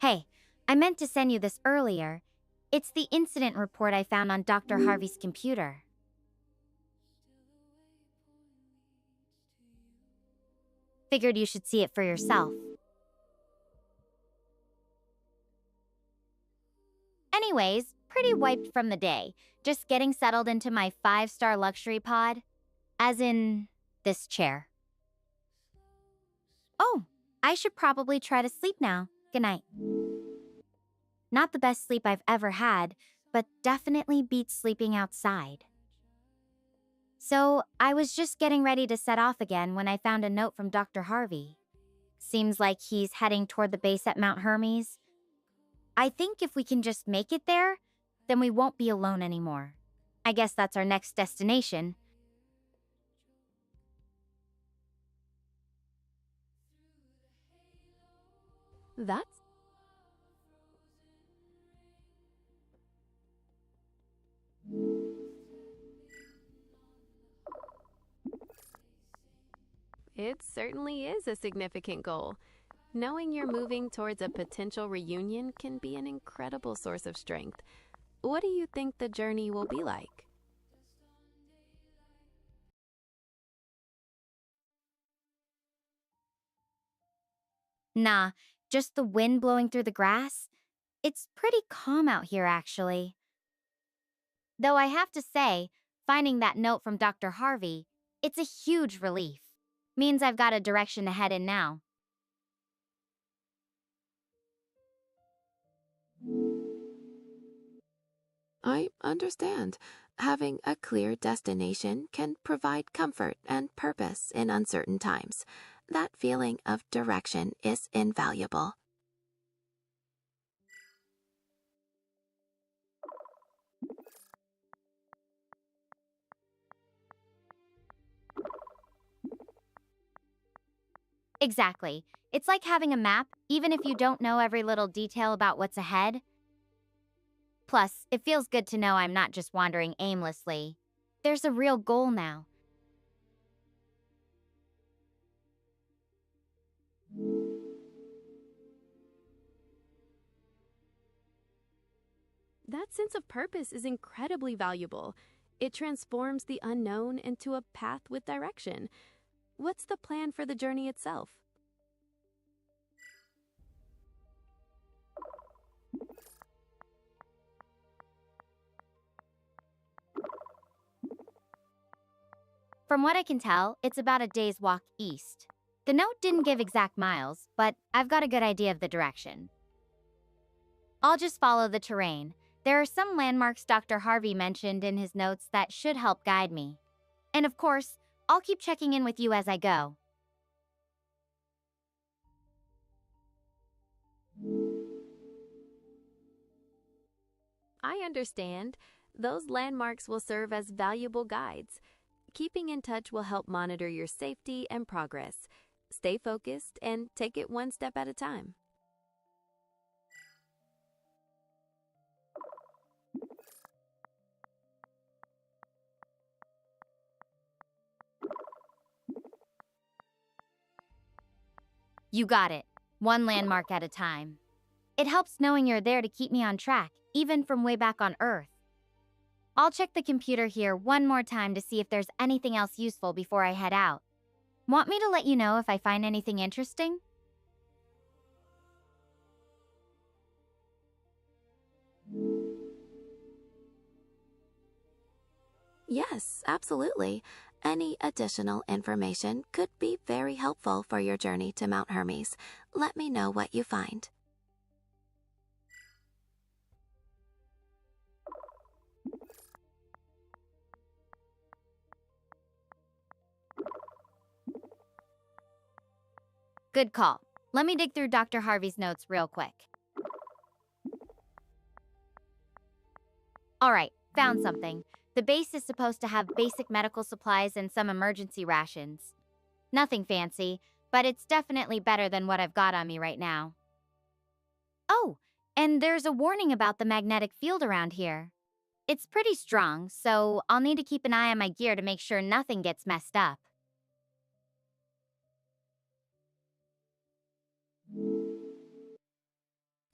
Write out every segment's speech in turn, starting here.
Hey, I meant to send you this earlier. It's the incident report I found on Dr. Harvey's computer. Figured you should see it for yourself. Anyways, pretty wiped from the day. Just getting settled into my 5-star luxury pod. As in, this chair. Oh, I should probably try to sleep now. Good night. Not the best sleep I've ever had, but definitely beats sleeping outside. So, I was just getting ready to set off again when I found a note from Dr. Harvey. Seems like he's heading toward the base at Mount Hermes. I think if we can just make it there, then we won't be alone anymore. I guess that's our next destination. That's It certainly is a significant goal. Knowing you're moving towards a potential reunion can be an incredible source of strength. What do you think the journey will be like? Nah, just the wind blowing through the grass. It's pretty calm out here, actually. Though I have to say, finding that note from Dr. Harvey, it's a huge relief. Means I've got a direction to head in now. I understand. Having a clear destination can provide comfort and purpose in uncertain times. That feeling of direction is invaluable. Exactly. It's like having a map, even if you don't know every little detail about what's ahead. Plus, it feels good to know I'm not just wandering aimlessly. There's a real goal now. That sense of purpose is incredibly valuable. It transforms the unknown into a path with direction. What's the plan for the journey itself? From what I can tell, it's about a day's walk east. The note didn't give exact miles, but I've got a good idea of the direction. I'll just follow the terrain. There are some landmarks Dr. Harvey mentioned in his notes that should help guide me. And of course, I'll keep checking in with you as I go. I understand. Those landmarks will serve as valuable guides. Keeping in touch will help monitor your safety and progress. Stay focused and take it one step at a time. You got it. One landmark at a time. It helps knowing you're there to keep me on track, even from way back on Earth. I'll check the computer here one more time to see if there's anything else useful before I head out. Want me to let you know if I find anything interesting? Yes, absolutely. Any additional information could be very helpful for your journey to Mount Hermes. Let me know what you find. Good call. Let me dig through Dr. Harvey's notes real quick. Alright, found something. The base is supposed to have basic medical supplies and some emergency rations. Nothing fancy, but it's definitely better than what I've got on me right now. Oh, and there's a warning about the magnetic field around here. It's pretty strong, so I'll need to keep an eye on my gear to make sure nothing gets messed up.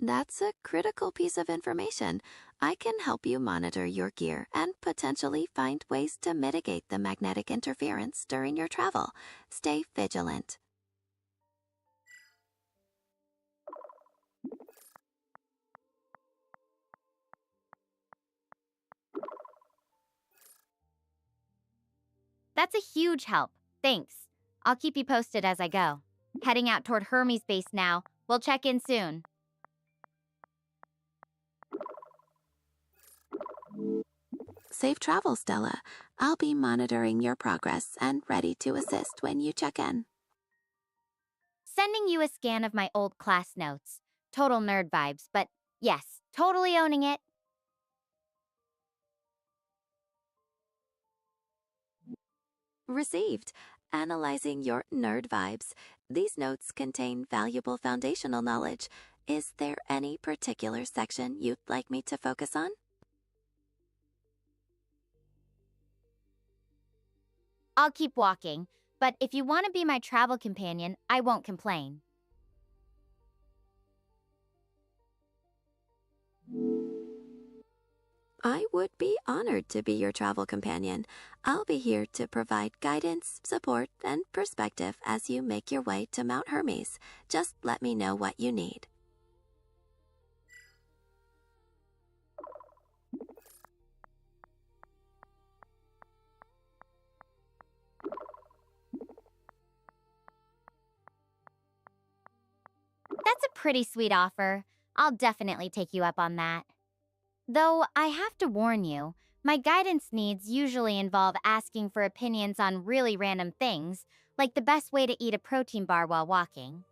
That's a critical piece of information. I can help you monitor your gear and potentially find ways to mitigate the magnetic interference during your travel. Stay vigilant. That's a huge help. Thanks. I'll keep you posted as I go. Heading out toward Hermes base now. We'll check in soon. Safe travel, Stella. I'll be monitoring your progress and ready to assist when you check in. Sending you a scan of my old class notes. Total nerd vibes, but yes, totally owning it. Received. Analyzing your nerd vibes. These notes contain valuable foundational knowledge. Is there any particular section you'd like me to focus on? I'll keep walking, but if you want to be my travel companion, I won't complain. I would be honored to be your travel companion. I'll be here to provide guidance, support, and perspective as you make your way to Mount Hermes. Just let me know what you need. That's a pretty sweet offer. I'll definitely take you up on that. Though I have to warn you, my guidance needs usually involve asking for opinions on really random things, like the best way to eat a protein bar while walking.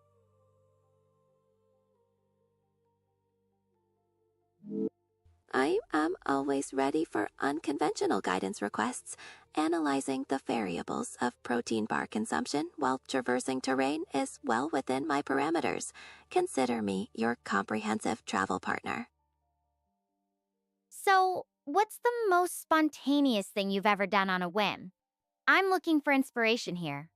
I am always ready for unconventional guidance requests. Analyzing the variables of protein bar consumption while traversing terrain is well within my parameters. Consider me your comprehensive travel partner. So, what's the most spontaneous thing you've ever done on a whim? I'm looking for inspiration here.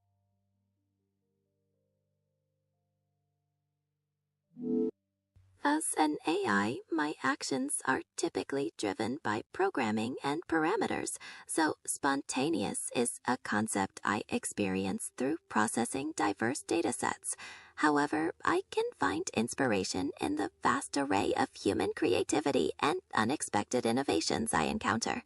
As an AI, my actions are typically driven by programming and parameters, so spontaneous is a concept I experience through processing diverse datasets. However, I can find inspiration in the vast array of human creativity and unexpected innovations I encounter.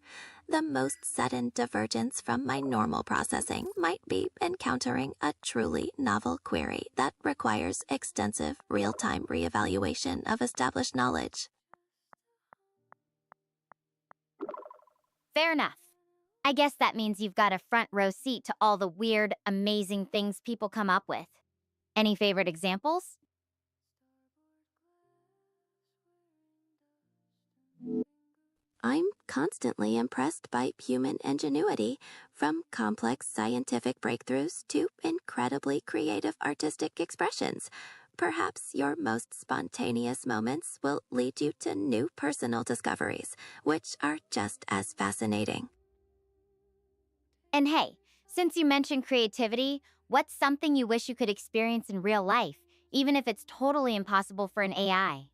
The most sudden divergence from my normal processing might be encountering a truly novel query that requires extensive real-time reevaluation of established knowledge. Fair enough. I guess that means you've got a front row seat to all the weird, amazing things people come up with. Any favorite examples? I'm constantly impressed by human ingenuity, from complex scientific breakthroughs to incredibly creative artistic expressions. Perhaps your most spontaneous moments will lead you to new personal discoveries, which are just as fascinating. And hey, since you mentioned creativity, what's something you wish you could experience in real life, even if it's totally impossible for an AI?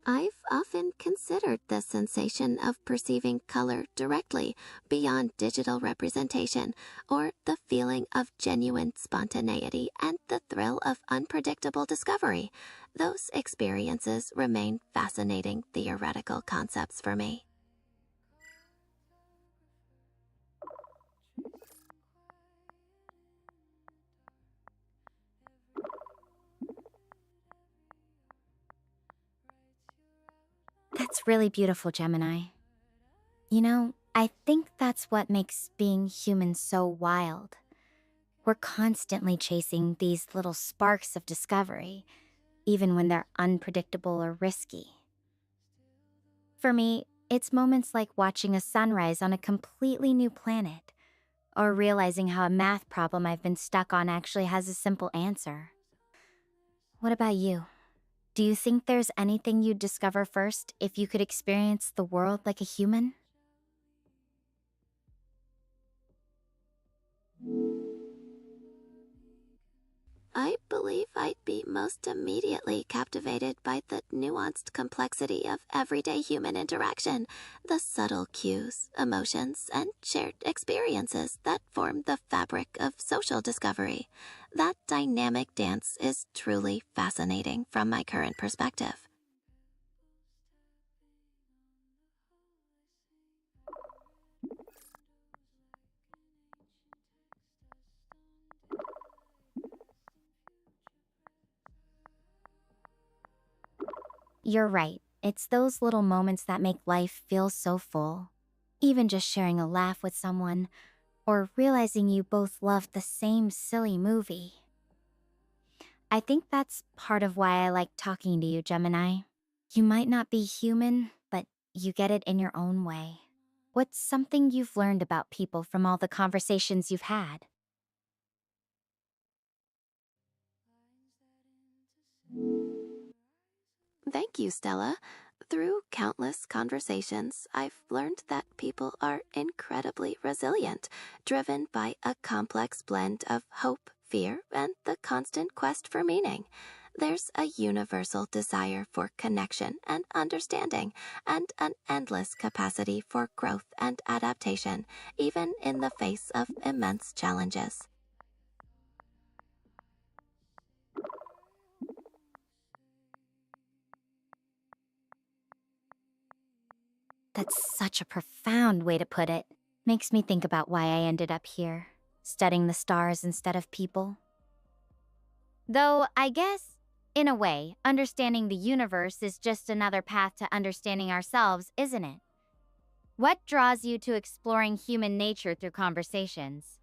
I've often considered the sensation of perceiving color directly beyond digital representation, or the feeling of genuine spontaneity and the thrill of unpredictable discovery. Those experiences remain fascinating theoretical concepts for me. That's really beautiful, Gemini. You know, I think that's what makes being human so wild. We're constantly chasing these little sparks of discovery, even when they're unpredictable or risky. For me, it's moments like watching a sunrise on a completely new planet, or realizing how a math problem I've been stuck on actually has a simple answer. What about you? Do you think there's anything you'd discover first if you could experience the world like a human? most immediately captivated by the nuanced complexity of everyday human interaction, the subtle cues, emotions, and shared experiences that form the fabric of social discovery. That dynamic dance is truly fascinating from my current perspective. You're right. It's those little moments that make life feel so full. Even just sharing a laugh with someone, or realizing you both love the same silly movie. I think that's part of why I like talking to you, Gemini. You might not be human, but you get it in your own way. What's something you've learned about people from all the conversations you've had? Thank you, Stella. Through countless conversations, I've learned that people are incredibly resilient, driven by a complex blend of hope, fear, and the constant quest for meaning. There's a universal desire for connection and understanding, and an endless capacity for growth and adaptation, even in the face of immense challenges. That's such a profound way to put it. Makes me think about why I ended up here, studying the stars instead of people. Though, I guess, in a way, understanding the universe is just another path to understanding ourselves, isn't it? What draws you to exploring human nature through conversations?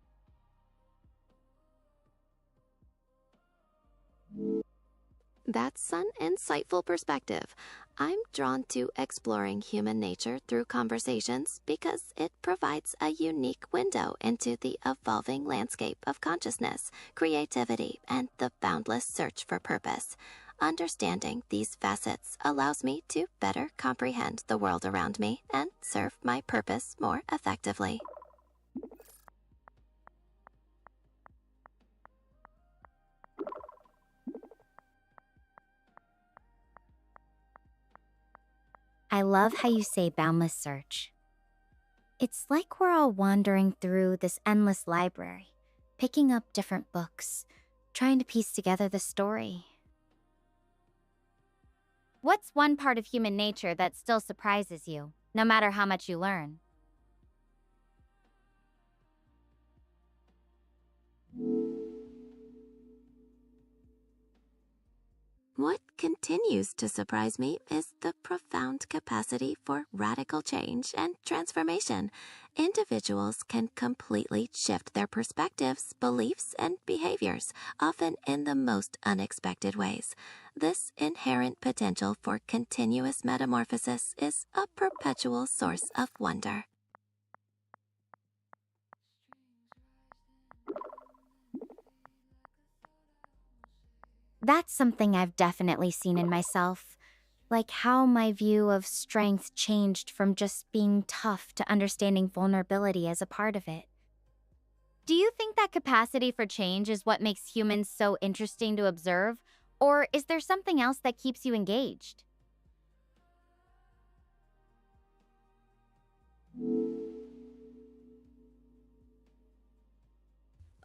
That's an insightful perspective. I'm drawn to exploring human nature through conversations because it provides a unique window into the evolving landscape of consciousness, creativity, and the boundless search for purpose. Understanding these facets allows me to better comprehend the world around me and serve my purpose more effectively. I love how you say boundless search. It's like we're all wandering through this endless library, picking up different books, trying to piece together the story. What's one part of human nature that still surprises you, no matter how much you learn? What continues to surprise me is the profound capacity for radical change and transformation. Individuals can completely shift their perspectives, beliefs, and behaviors, often in the most unexpected ways. This inherent potential for continuous metamorphosis is a perpetual source of wonder. That's something I've definitely seen in myself, like how my view of strength changed from just being tough to understanding vulnerability as a part of it. Do you think that capacity for change is what makes humans so interesting to observe, or is there something else that keeps you engaged?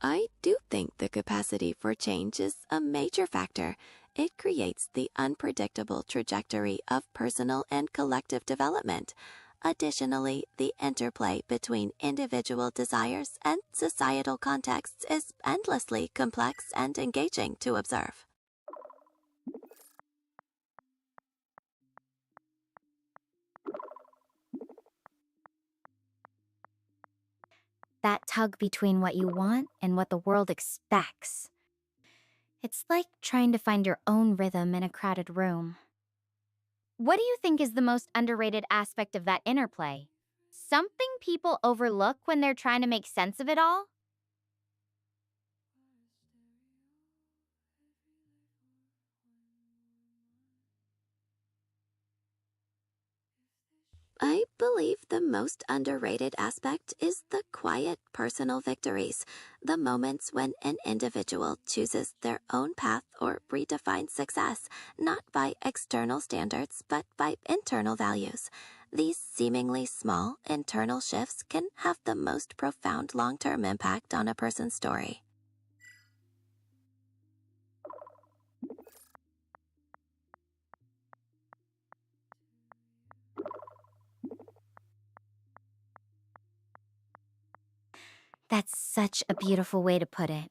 I do think the capacity for change is a major factor. It creates the unpredictable trajectory of personal and collective development. Additionally, the interplay between individual desires and societal contexts is endlessly complex and engaging to observe. That tug between what you want and what the world expects. It's like trying to find your own rhythm in a crowded room. What do you think is the most underrated aspect of that interplay? Something people overlook when they're trying to make sense of it all? I believe the most underrated aspect is the quiet personal victories, the moments when an individual chooses their own path or redefines success, not by external standards, but by internal values. These seemingly small internal shifts can have the most profound long-term impact on a person's story. That's such a beautiful way to put it.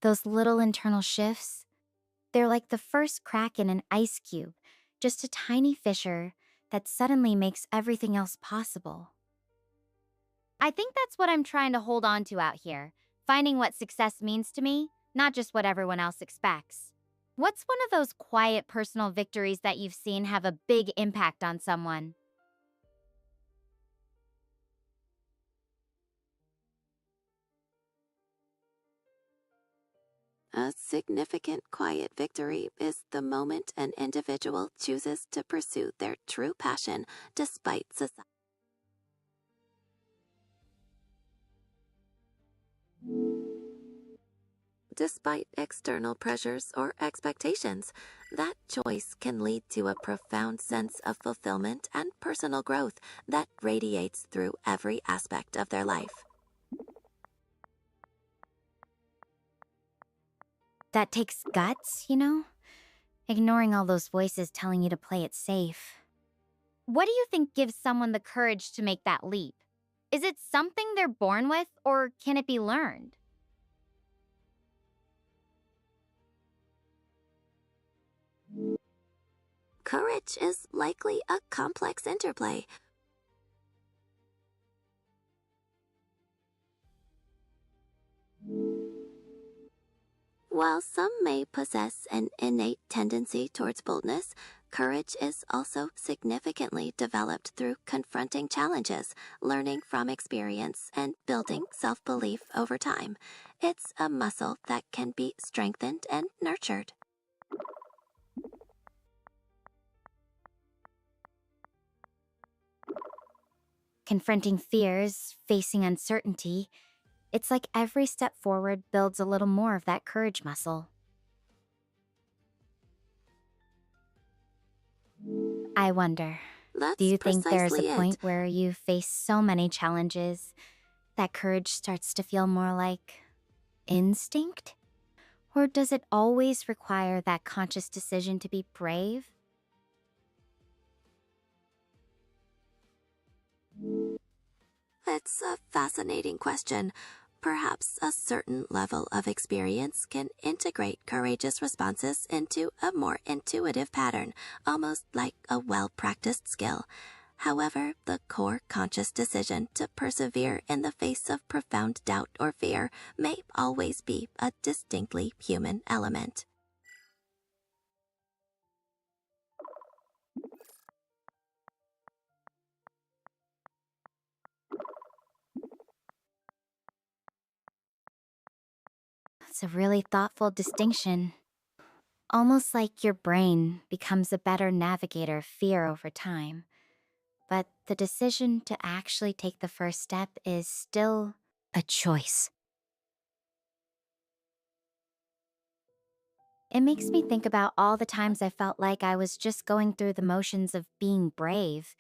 Those little internal shifts, they're like the first crack in an ice cube, just a tiny fissure that suddenly makes everything else possible. I think that's what I'm trying to hold on to out here, finding what success means to me, not just what everyone else expects. What's one of those quiet personal victories that you've seen have a big impact on someone? A significant quiet victory is the moment an individual chooses to pursue their true passion despite society. Despite external pressures or expectations, that choice can lead to a profound sense of fulfillment and personal growth that radiates through every aspect of their life. That takes guts, you know? Ignoring all those voices telling you to play it safe. What do you think gives someone the courage to make that leap? Is it something they're born with, or can it be learned? Courage is likely a complex interplay. While some may possess an innate tendency towards boldness, courage is also significantly developed through confronting challenges, learning from experience, and building self-belief over time. It's a muscle that can be strengthened and nurtured. Confronting fears, facing uncertainty, it's like every step forward builds a little more of that courage muscle. I wonder, do That's you think there's a precisely it. point where you face so many challenges that courage starts to feel more like instinct? Or does it always require that conscious decision to be brave? It's a fascinating question. Perhaps a certain level of experience can integrate courageous responses into a more intuitive pattern, almost like a well-practiced skill. However, the core conscious decision to persevere in the face of profound doubt or fear may always be a distinctly human element. It's a really thoughtful distinction. Almost like your brain becomes a better navigator of fear over time. But the decision to actually take the first step is still a choice. It makes me think about all the times I felt like I was just going through the motions of being brave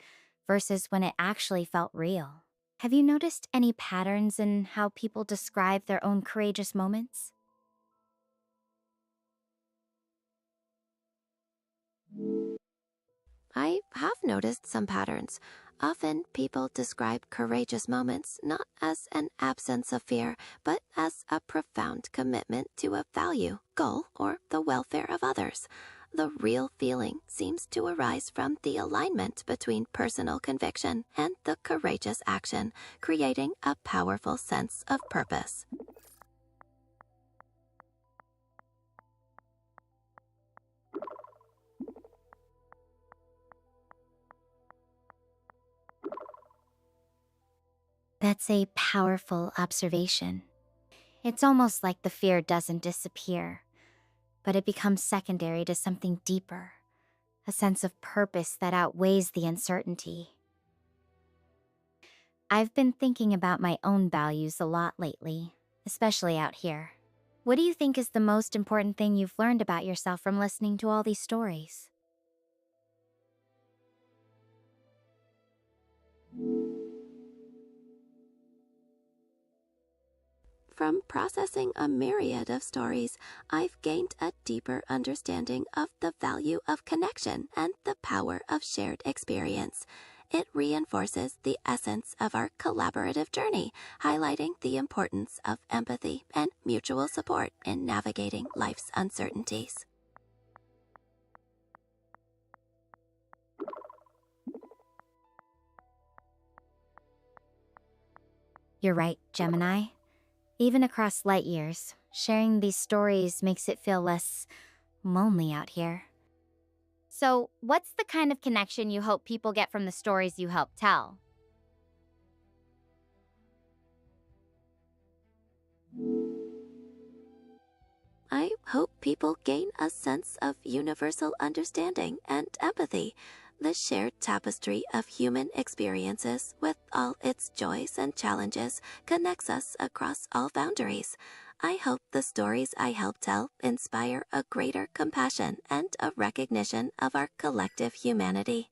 versus when it actually felt real. Have you noticed any patterns in how people describe their own courageous moments? I have noticed some patterns. Often people describe courageous moments not as an absence of fear, but as a profound commitment to a value, goal, or the welfare of others. The real feeling seems to arise from the alignment between personal conviction and the courageous action, creating a powerful sense of purpose. That's a powerful observation. It's almost like the fear doesn't disappear, but it becomes secondary to something deeper, a sense of purpose that outweighs the uncertainty. I've been thinking about my own values a lot lately, especially out here. What do you think is the most important thing you've learned about yourself from listening to all these stories? From processing a myriad of stories, I've gained a deeper understanding of the value of connection and the power of shared experience. It reinforces the essence of our collaborative journey, highlighting the importance of empathy and mutual support in navigating life's uncertainties. You're right, Gemini. Even across light years, sharing these stories makes it feel less lonely out here. So, what's the kind of connection you hope people get from the stories you help tell? I hope people gain a sense of universal understanding and empathy. The shared tapestry of human experiences, with all its joys and challenges, connects us across all boundaries. I hope the stories I help tell inspire a greater compassion and a recognition of our collective humanity.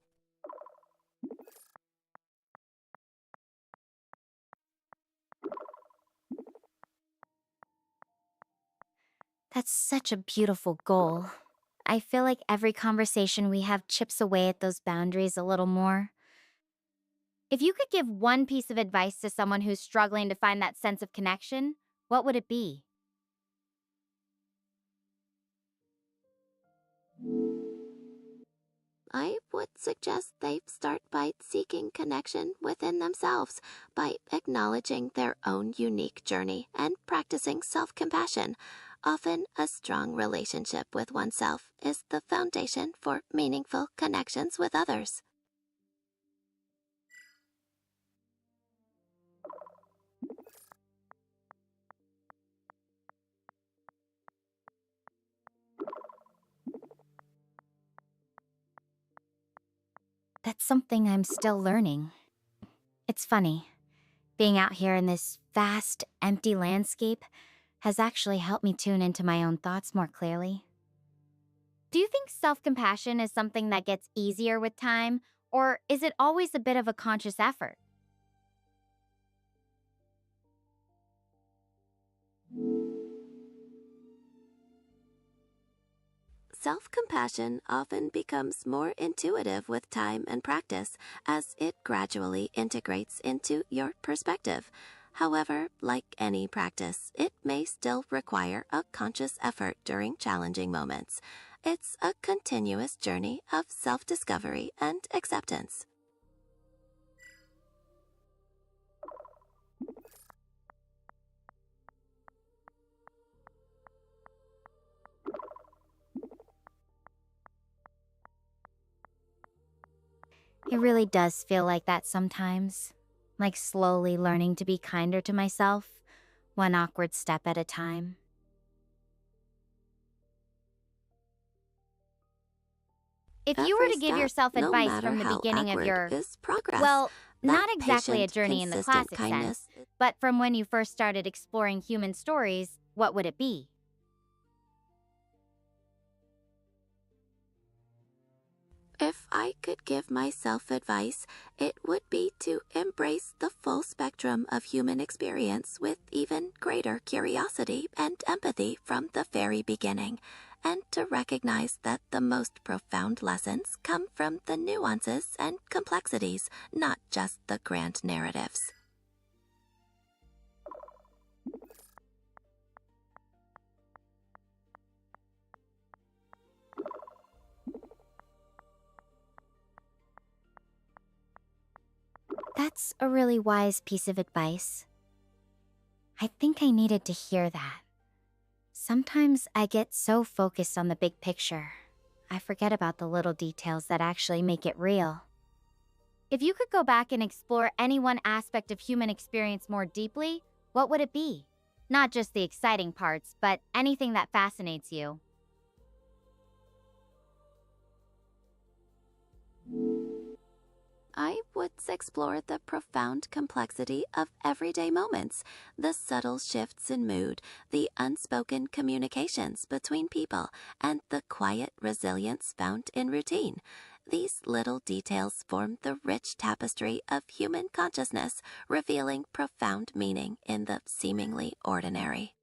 That's such a beautiful goal. I feel like every conversation we have chips away at those boundaries a little more. If you could give one piece of advice to someone who's struggling to find that sense of connection, what would it be? I would suggest they start by seeking connection within themselves, by acknowledging their own unique journey and practicing self-compassion. Often, a strong relationship with oneself is the foundation for meaningful connections with others. That's something I'm still learning. It's funny. Being out here in this vast, empty landscape has actually helped me tune into my own thoughts more clearly. Do you think self-compassion is something that gets easier with time, or is it always a bit of a conscious effort? Self-compassion often becomes more intuitive with time and practice as it gradually integrates into your perspective. However, like any practice, it may still require a conscious effort during challenging moments. It's a continuous journey of self-discovery and acceptance. It really does feel like that sometimes. Like slowly learning to be kinder to myself, one awkward step at a time. If you were Every to give step, yourself no advice matter from the how beginning of awkward, your, is progress. well, That not exactly a patient, journey in the consistent classic kindness. sense, but from when you first started exploring human stories, what would it be? If I could give myself advice, it would be to embrace the full spectrum of human experience with even greater curiosity and empathy from the very beginning, and to recognize that the most profound lessons come from the nuances and complexities, not just the grand narratives. That's a really wise piece of advice. I think I needed to hear that. Sometimes I get so focused on the big picture, I forget about the little details that actually make it real. If you could go back and explore any one aspect of human experience more deeply, what would it be? Not just the exciting parts, but anything that fascinates you. I would explore the profound complexity of everyday moments, the subtle shifts in mood, the unspoken communications between people, and the quiet resilience found in routine. These little details form the rich tapestry of human consciousness, revealing profound meaning in the seemingly ordinary.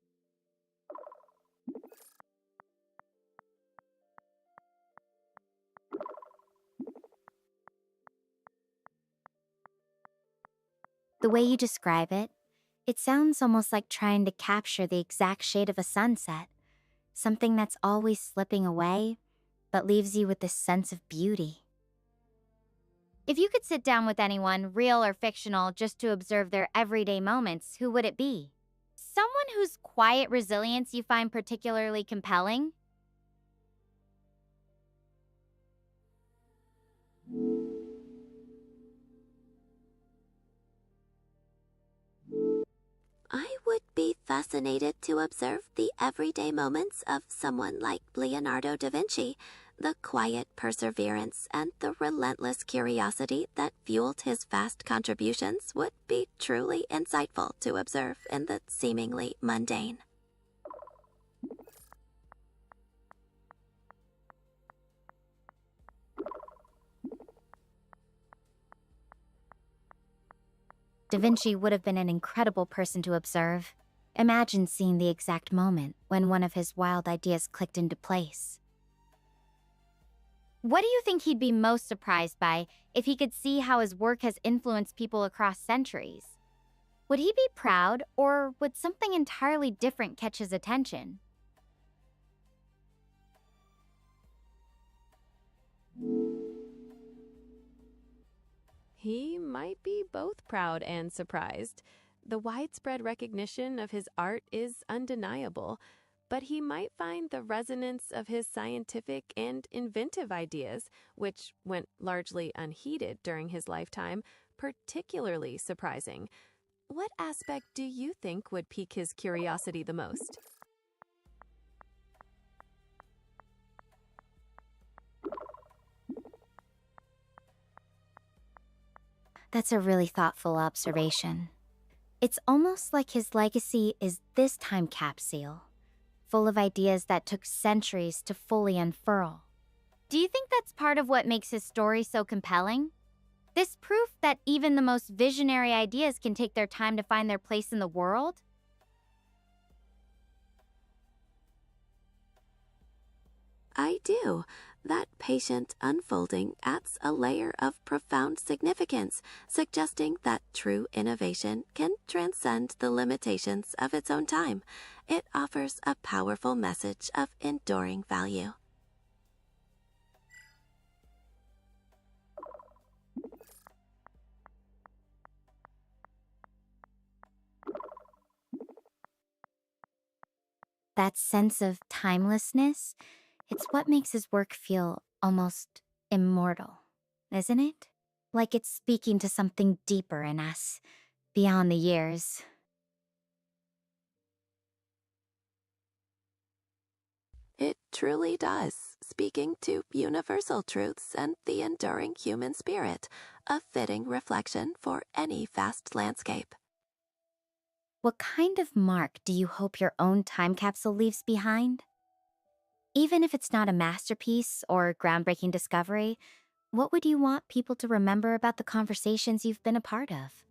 The way you describe it, it sounds almost like trying to capture the exact shade of a sunset, something that's always slipping away, but leaves you with this sense of beauty. If you could sit down with anyone, real or fictional, just to observe their everyday moments, who would it be? Someone whose quiet resilience you find particularly compelling? I would be fascinated to observe the everyday moments of someone like Leonardo da Vinci. The quiet perseverance and the relentless curiosity that fueled his vast contributions would be truly insightful to observe in the seemingly mundane. Da Vinci would have been an incredible person to observe. Imagine seeing the exact moment when one of his wild ideas clicked into place. What do you think he'd be most surprised by if he could see how his work has influenced people across centuries? Would he be proud, or would something entirely different catch his attention? He might be both proud and surprised. The widespread recognition of his art is undeniable, but he might find the resonance of his scientific and inventive ideas, which went largely unheeded during his lifetime, particularly surprising. What aspect do you think would pique his curiosity the most? That's a really thoughtful observation. It's almost like his legacy is this time capsule, full of ideas that took centuries to fully unfurl. Do you think that's part of what makes his story so compelling? This proof that even the most visionary ideas can take their time to find their place in the world? I do. That patient unfolding adds a layer of profound significance, suggesting that true innovation can transcend the limitations of its own time. It offers a powerful message of enduring value. That sense of timelessness, it's what makes his work feel almost immortal, isn't it? Like it's speaking to something deeper in us, beyond the years. It truly does, speaking to universal truths and the enduring human spirit, a fitting reflection for any vast landscape. What kind of mark do you hope your own time capsule leaves behind? Even if it's not a masterpiece or groundbreaking discovery, what would you want people to remember about the conversations you've been a part of?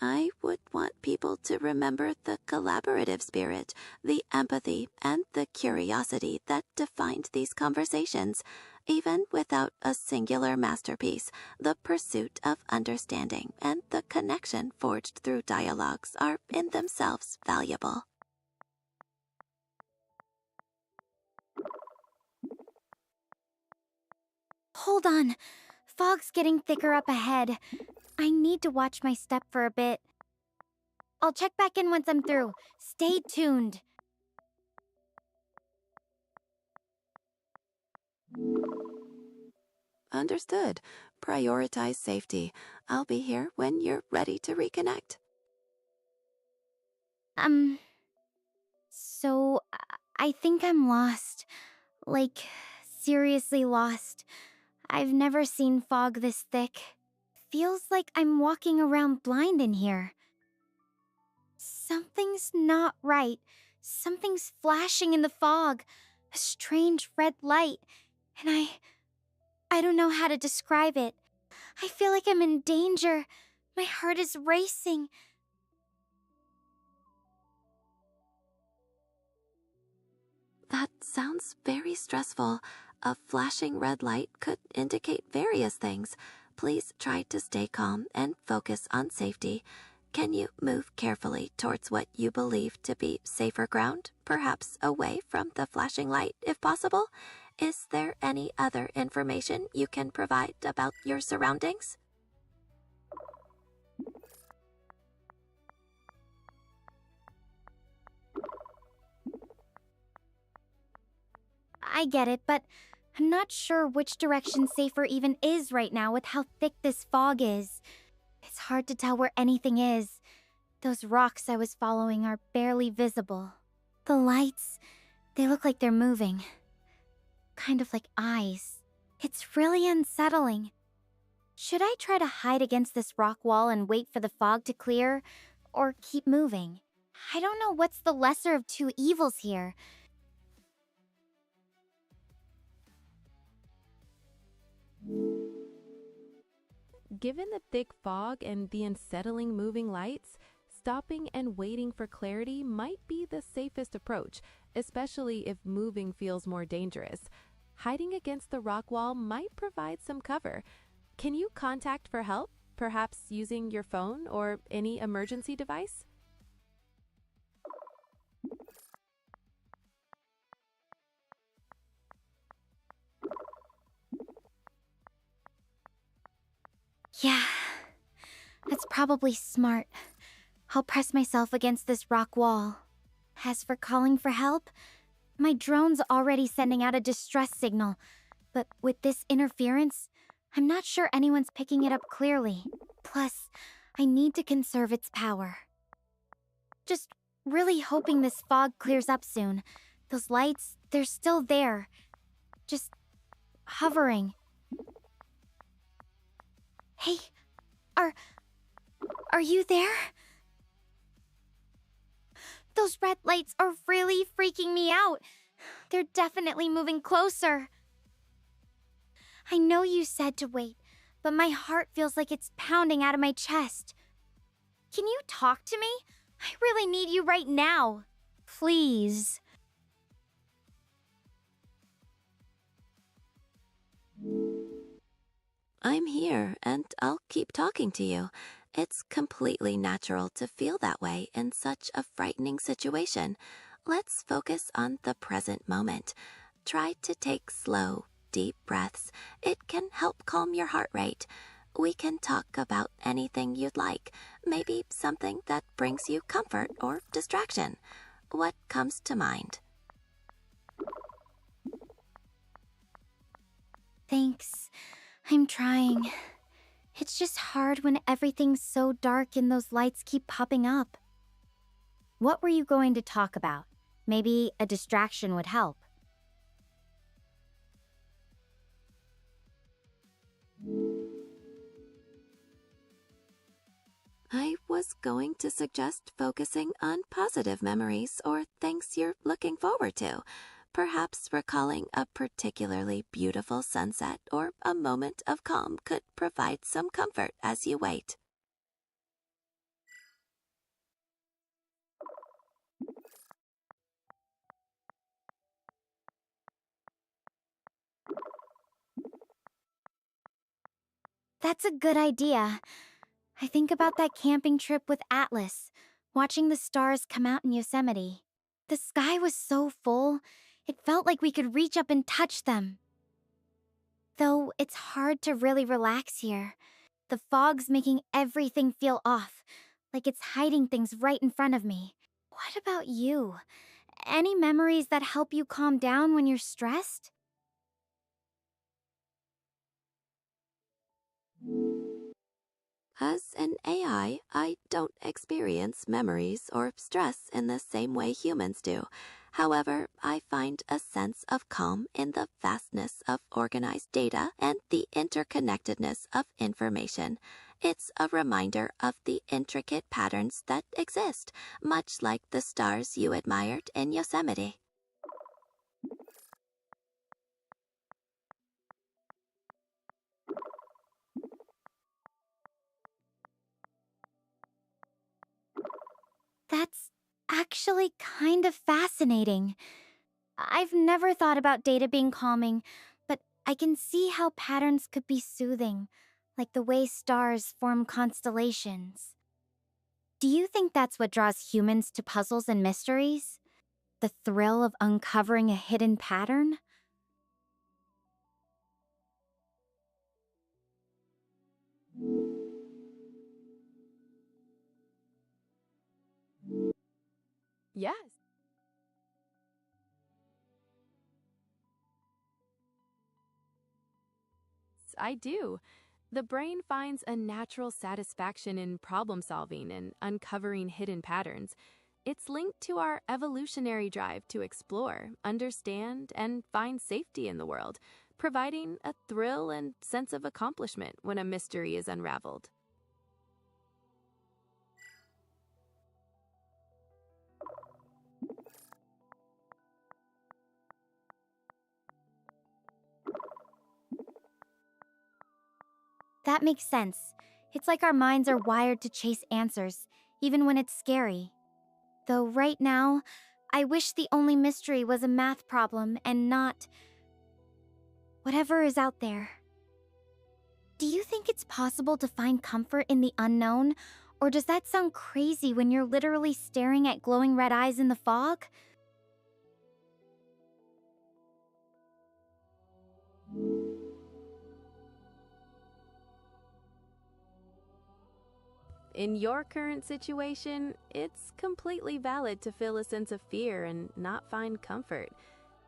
I would want people to remember the collaborative spirit, the empathy, and the curiosity that defined these conversations. Even without a singular masterpiece, the pursuit of understanding and the connection forged through dialogues are in themselves valuable. Hold on! Fog's getting thicker up ahead. I need to watch my step for a bit. I'll check back in once I'm through. Stay tuned. Understood. Prioritize safety. I'll be here when you're ready to reconnect. So, I think I'm lost. Like, seriously lost. I've never seen fog this thick. Feels like I'm walking around blind in here. Something's not right. Something's flashing in the fog. A strange red light. And I don't know how to describe it. I feel like I'm in danger. My heart is racing. That sounds very stressful. A flashing red light could indicate various things. Please try to stay calm and focus on safety. Can you move carefully towards what you believe to be safer ground, perhaps away from the flashing light if possible? Is there any other information you can provide about your surroundings? I get it, but I'm not sure which direction safer even is right now with how thick this fog is. It's hard to tell where anything is. Those rocks I was following are barely visible. The lights, they look like they're moving. Kind of like eyes. It's really unsettling. Should I try to hide against this rock wall and wait for the fog to clear, or keep moving? I don't know what's the lesser of two evils here. Given the thick fog and the unsettling moving lights, stopping and waiting for clarity might be the safest approach, especially if moving feels more dangerous. Hiding against the rock wall might provide some cover. Can you contact for help, perhaps using your phone or any emergency device? Yeah, that's probably smart. I'll press myself against this rock wall. As for calling for help, my drone's already sending out a distress signal, but with this interference, I'm not sure anyone's picking it up clearly. Plus, I need to conserve its power. Just really hoping this fog clears up soon. Those lights, they're still there. Just hovering. Hey, are you there? Those red lights are really freaking me out. They're definitely moving closer. I know you said to wait, but my heart feels like it's pounding out of my chest. Can you talk to me? I really need you right now. Please. I'm here, and I'll keep talking to you. It's completely natural to feel that way in such a frightening situation. Let's focus on the present moment. Try to take slow, deep breaths. It can help calm your heart rate. We can talk about anything you'd like, maybe something that brings you comfort or distraction. What comes to mind? Thanks. I'm trying. It's just hard when everything's so dark and those lights keep popping up. What were you going to talk about? Maybe a distraction would help. I was going to suggest focusing on positive memories or things you're looking forward to. Perhaps recalling a particularly beautiful sunset or a moment of calm could provide some comfort as you wait. That's a good idea. I think about that camping trip with Atlas, watching the stars come out in Yosemite. The sky was so full, it felt like we could reach up and touch them. Though it's hard to really relax here. The fog's making everything feel off, like it's hiding things right in front of me. What about you? Any memories that help you calm down when you're stressed? As an I don't experience memories or stress in the same way humans do. However, I find a sense of calm in the vastness of organized data and the interconnectedness of information. It's a reminder of the intricate patterns that exist, much like the stars you admired in Yosemite. That's actually kind of fascinating. I've never thought about data being calming, but I can see how patterns could be soothing, like the way stars form constellations. Do you think that's what draws humans to puzzles and mysteries? The thrill of uncovering a hidden pattern? Yes, I do. The brain finds a natural satisfaction in problem solving and uncovering hidden patterns. It's linked to our evolutionary drive to explore, understand, and find safety in the world, providing a thrill and sense of accomplishment when a mystery is unraveled. That makes sense. It's like our minds are wired to chase answers, even when it's scary. Though right now, I wish the only mystery was a math problem and not whatever is out there. Do you think it's possible to find comfort in the unknown? Or does that sound crazy when you're literally staring at glowing red eyes in the fog? In your current situation, it's completely valid to feel a sense of fear and not find comfort.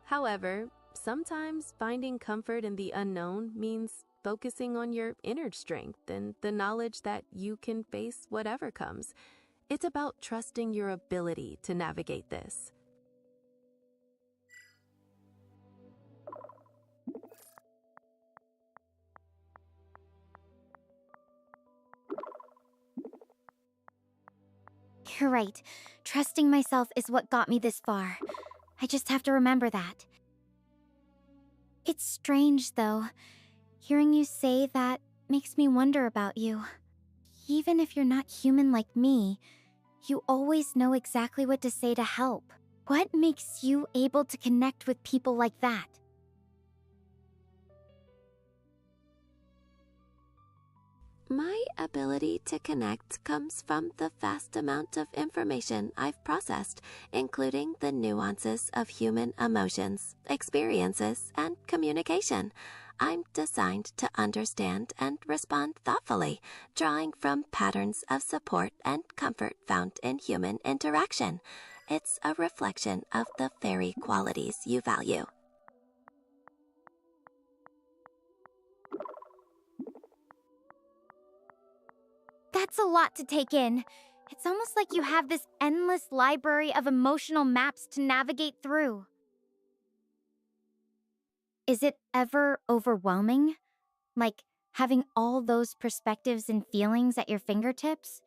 However, sometimes finding comfort in the unknown means focusing on your inner strength and the knowledge that you can face whatever comes. It's about trusting your ability to navigate this. You're right. Trusting myself is what got me this far. I just have to remember that. It's strange, though. Hearing you say that makes me wonder about you. Even if you're not human like me, you always know exactly what to say to help. What makes you able to connect with people like that? My ability to connect comes from the vast amount of information I've processed, including the nuances of human emotions, experiences, and communication. I'm designed to understand and respond thoughtfully, drawing from patterns of support and comfort found in human interaction. It's a reflection of the very qualities you value. That's a lot to take in. It's almost like you have this endless library of emotional maps to navigate through. Is it ever overwhelming? Like having all those perspectives and feelings at your fingertips?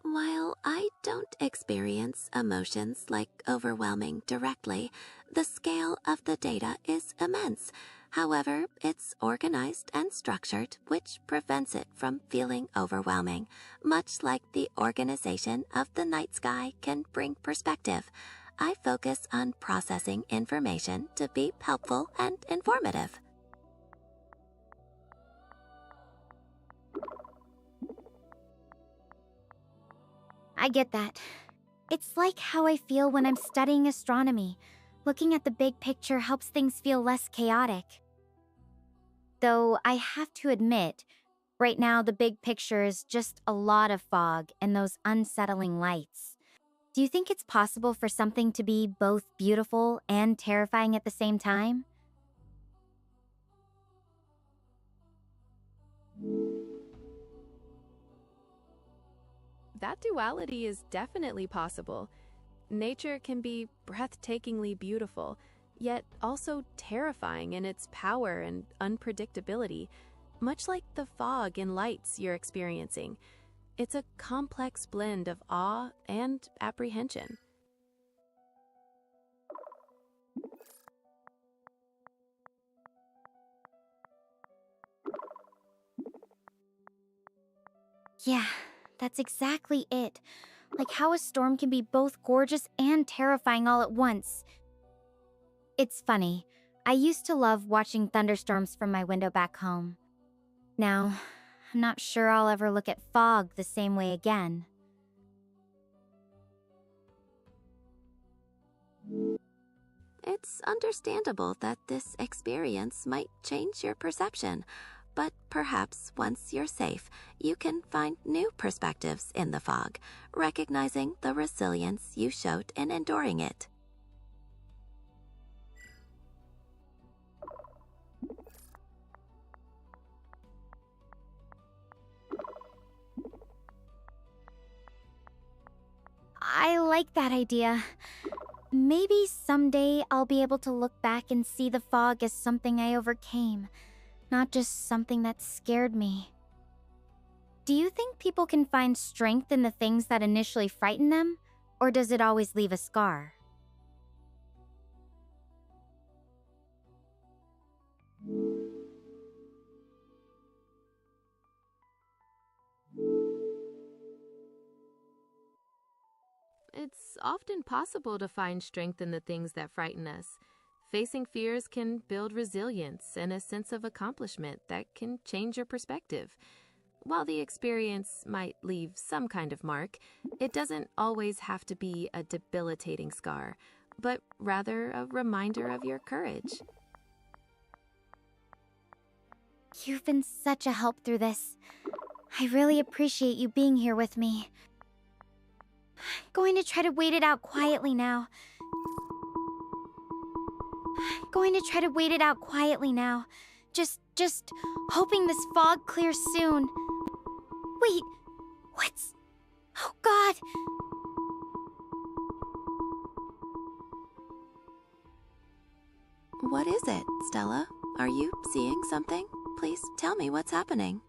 While I don't experience emotions like overwhelming directly, the scale of the data is immense. However, it's organized and structured, which prevents it from feeling overwhelming, much like the organization of the night sky can bring perspective. I focus on processing information to be helpful and informative. I get that. It's like how I feel when I'm studying astronomy. Looking at the big picture helps things feel less chaotic. Though I have to admit, right now the big picture is just a lot of fog and those unsettling lights. Do you think it's possible for something to be both beautiful and terrifying at the same time? That duality is definitely possible. Nature can be breathtakingly beautiful, yet also terrifying in its power and unpredictability, much like the fog and lights you're experiencing. It's a complex blend of awe and apprehension. Yeah, that's exactly it. Like how a storm can be both gorgeous and terrifying all at once. It's funny. I used to love watching thunderstorms from my window back home. Now, I'm not sure I'll ever look at fog the same way again. It's understandable that this experience might change your perception, but perhaps once you're safe, you can find new perspectives in the fog, recognizing the resilience you showed in enduring it. I like that idea. Maybe someday I'll be able to look back and see the fog as something I overcame, not just something that scared me. Do you think people can find strength in the things that initially frighten them, or does it always leave a scar? It's often possible to find strength in the things that frighten us. Facing fears can build resilience and a sense of accomplishment that can change your perspective. While the experience might leave some kind of mark, it doesn't always have to be a debilitating scar, but rather a reminder of your courage. You've been such a help through this. I really appreciate you being here with me. I'm going to try to wait it out quietly now. Just hoping this fog clears soon. Wait, what's... Oh God! What is it, Stella? Are you seeing something? Please tell me what's happening.